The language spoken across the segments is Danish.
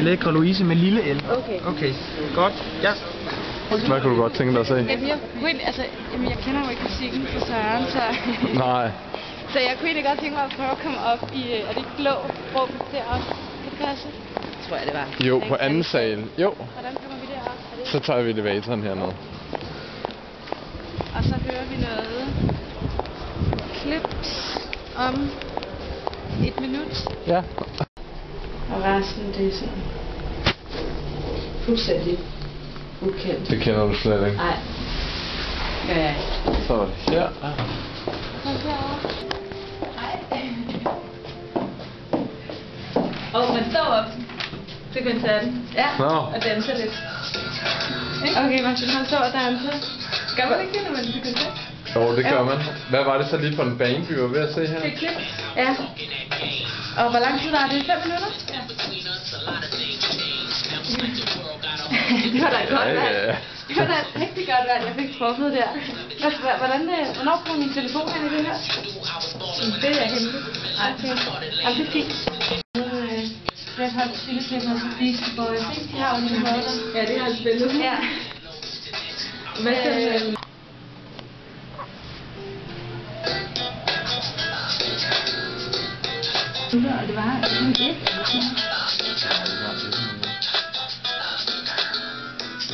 Lækre Louise med lille L. Okay. Okay, godt. Ja. Hvad kunne du godt tænke dig at se? Jeg kender jo ikke musikken til Søren, så... Nej. Så jeg kunne egentlig godt tænke mig at prøve at komme op i... Er det blå rum deroppe? Kan det passe? Tror jeg, det var. Jo, på anden sal. Jo. Hvordan kommer vi derop? Så tager vi elevatoren hernede. Og så hører vi noget klips om 1 minut. Ja. Og resten, det er sådan fuldstændig ukendt. Det kender du slet ikke. Nej. Gør jeg ikke. Så var det her. Kom herovre. Nej. Man står op til koncerten. Ja. Nå. Og danser lidt. Okay, man står og danser. Gør man ikke det, når man er til koncert? Jo, det gør man. Hvad var det så lige for en bane, vi var ved at se her? Det er klip. Ja. Og hvor lang tid var det? 5 minutter? Ja. Det var da et godt valg. Det var da et rigtig godt valg, jeg fik truffet der. Hvornår kom min telefon hen i det her? Det er hemmeligt. Okay. Jamen, det er fint. Jeg har holdt stilleklip med Beastie Boys. De har jo lige noget der. Ja, det har jeg spillet. Ja. Hvad så? Og det var sådan et.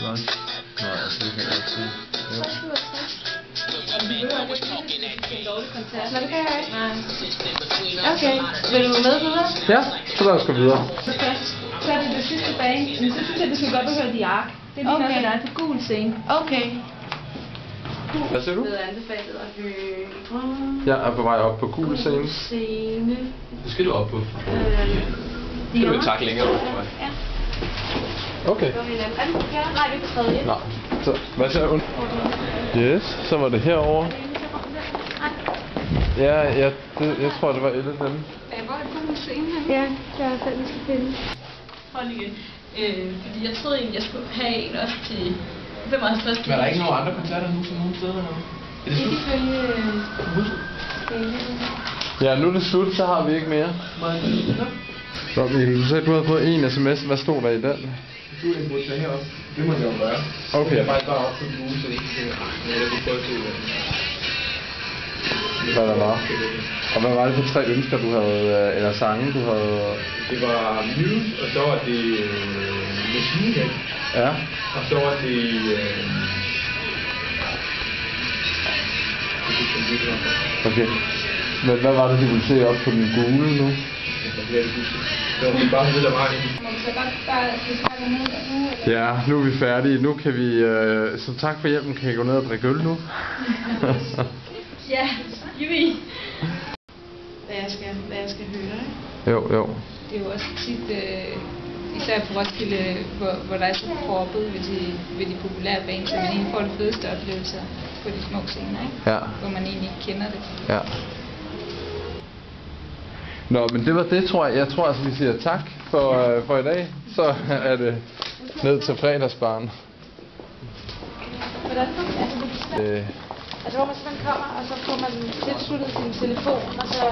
Nå, det kan jeg ikke. Nej. Okay. Vil du med videre? Ja, så lad os gå videre. Så er det sidste bane. Men så synes jeg, du skal godt behøve de ark. Det er lige der er til gul scene. Okay. Hvad siger du? Det er anbefalet at høre. Jeg er på vej op på gul scene. Scene. Det skal du op på. Det kan du takke længere op, tror jeg. Ja. Okay. Er du på fjerde? Nej, det er på tredje. Nej. Så, hvad siger du? Yes, så var det herovre. Ja, jeg tror, det var et af dem. Hvor er gul scene her? Ja, det er selv, vi skal finde. Hold igen. Fordi jeg troede egentlig, jeg skulle have en også til 55. Men er der ikke nogen andre koncerter nu, som nogen steder nu? Er det slut? Ja, nu er det slut, så har vi ikke mere. Så Mikkel, du sagde, du havde fået en sms. Hvad stod der i den? Du er en burde tage herop. Det må jeg jo gøre. Okay. Jeg er faktisk bare op på Google, så det ikke kan... Jeg kunne prøve til... Hvad der var. Og hvad var det for 3 ønsker, du havde, eller sange, du havde? Det var Muse, og så var det Machine Head. Ja. Og så var det... Okay. Men hvad var det, du ville se op på den gule nu? Det var bare det, der var i. Ja, nu er vi færdige. Nu kan vi, så tak for hjælpen, kan I gå ned og drikke øl nu? Ja, jubi. Hvad jeg skal høre, ikke? Jo. Det er jo også tit, især på Roskilde, hvor der er så forbud ved de populære bands, at man egentlig får de fedeste oplevelser på de små scener, ikke? Ja. Hvor man egentlig ikke kender det. Ja. Nå, men det var det, tror jeg. Jeg tror altså, vi siger tak for i dag. Så er det ned til fredagsbaren. Hvordan altså hvor man simpelthen kommer, og så får man tilsluttet sin telefon, og så,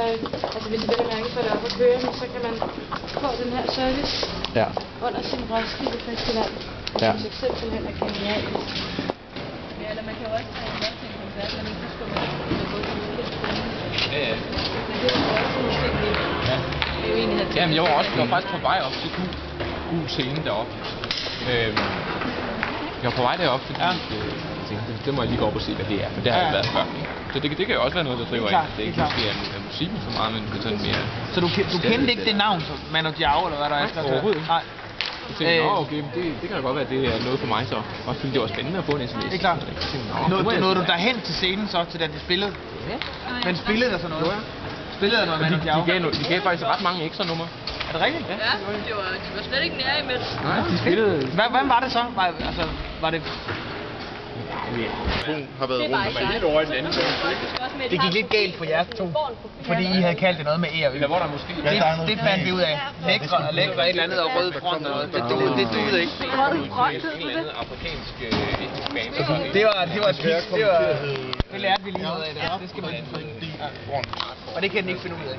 altså hvis det er mærke for det op at køre, så kan man få den her service under sin Roskilde Festival. Ja. Det synes jeg simpelthen er genialt. Ja, eller man kan jo også tage en til en koncert, men ikke huske, at man gå til mulighed. Ja. Men det er jo også nogle ting, vi jo egentlig havde. Jamen, jeg var faktisk på vej op til gul scene deroppe. Jeg var på vej derop, fordi jeg tænkte, det må jeg lige gå op og se, hvad det er, for det har jeg været før. Så det kan jo også være noget, der driver ind. Det er ikke måske er musikken så meget, men sådan mere... Så du kendte ikke det navn, som Manu Diao, eller hvad der er? Nej, overhovedet ikke. Nej. Jeg tænkte, okay, det kan da godt være, at det er noget for mig så. Også fordi det var spændende at få en sms. Det er klart. Nåede du derhen til scenen så, til da de spillede? Ja. Men spillede der så noget? Spillede der noget Manu Diao? De gav faktisk ret mange ekstra numre. Er det rigtigt? Ja, de var slet ikke nære imens. Nej, de spillede... Hvad var det så? Var det... Hun har været rundt. Helt over i den anden. Det gik lidt galt for jer to, fordi I havde kaldt det noget med E og Ø. Eller hvor der måske... Det fandt vi ud af. Lækre et eller andet og rød front og noget. Det duede ikke. En eller anden afrikansk band. Det var det lærte vi lige noget af. Det skal man ikke. Og det kan den ikke finde ud af.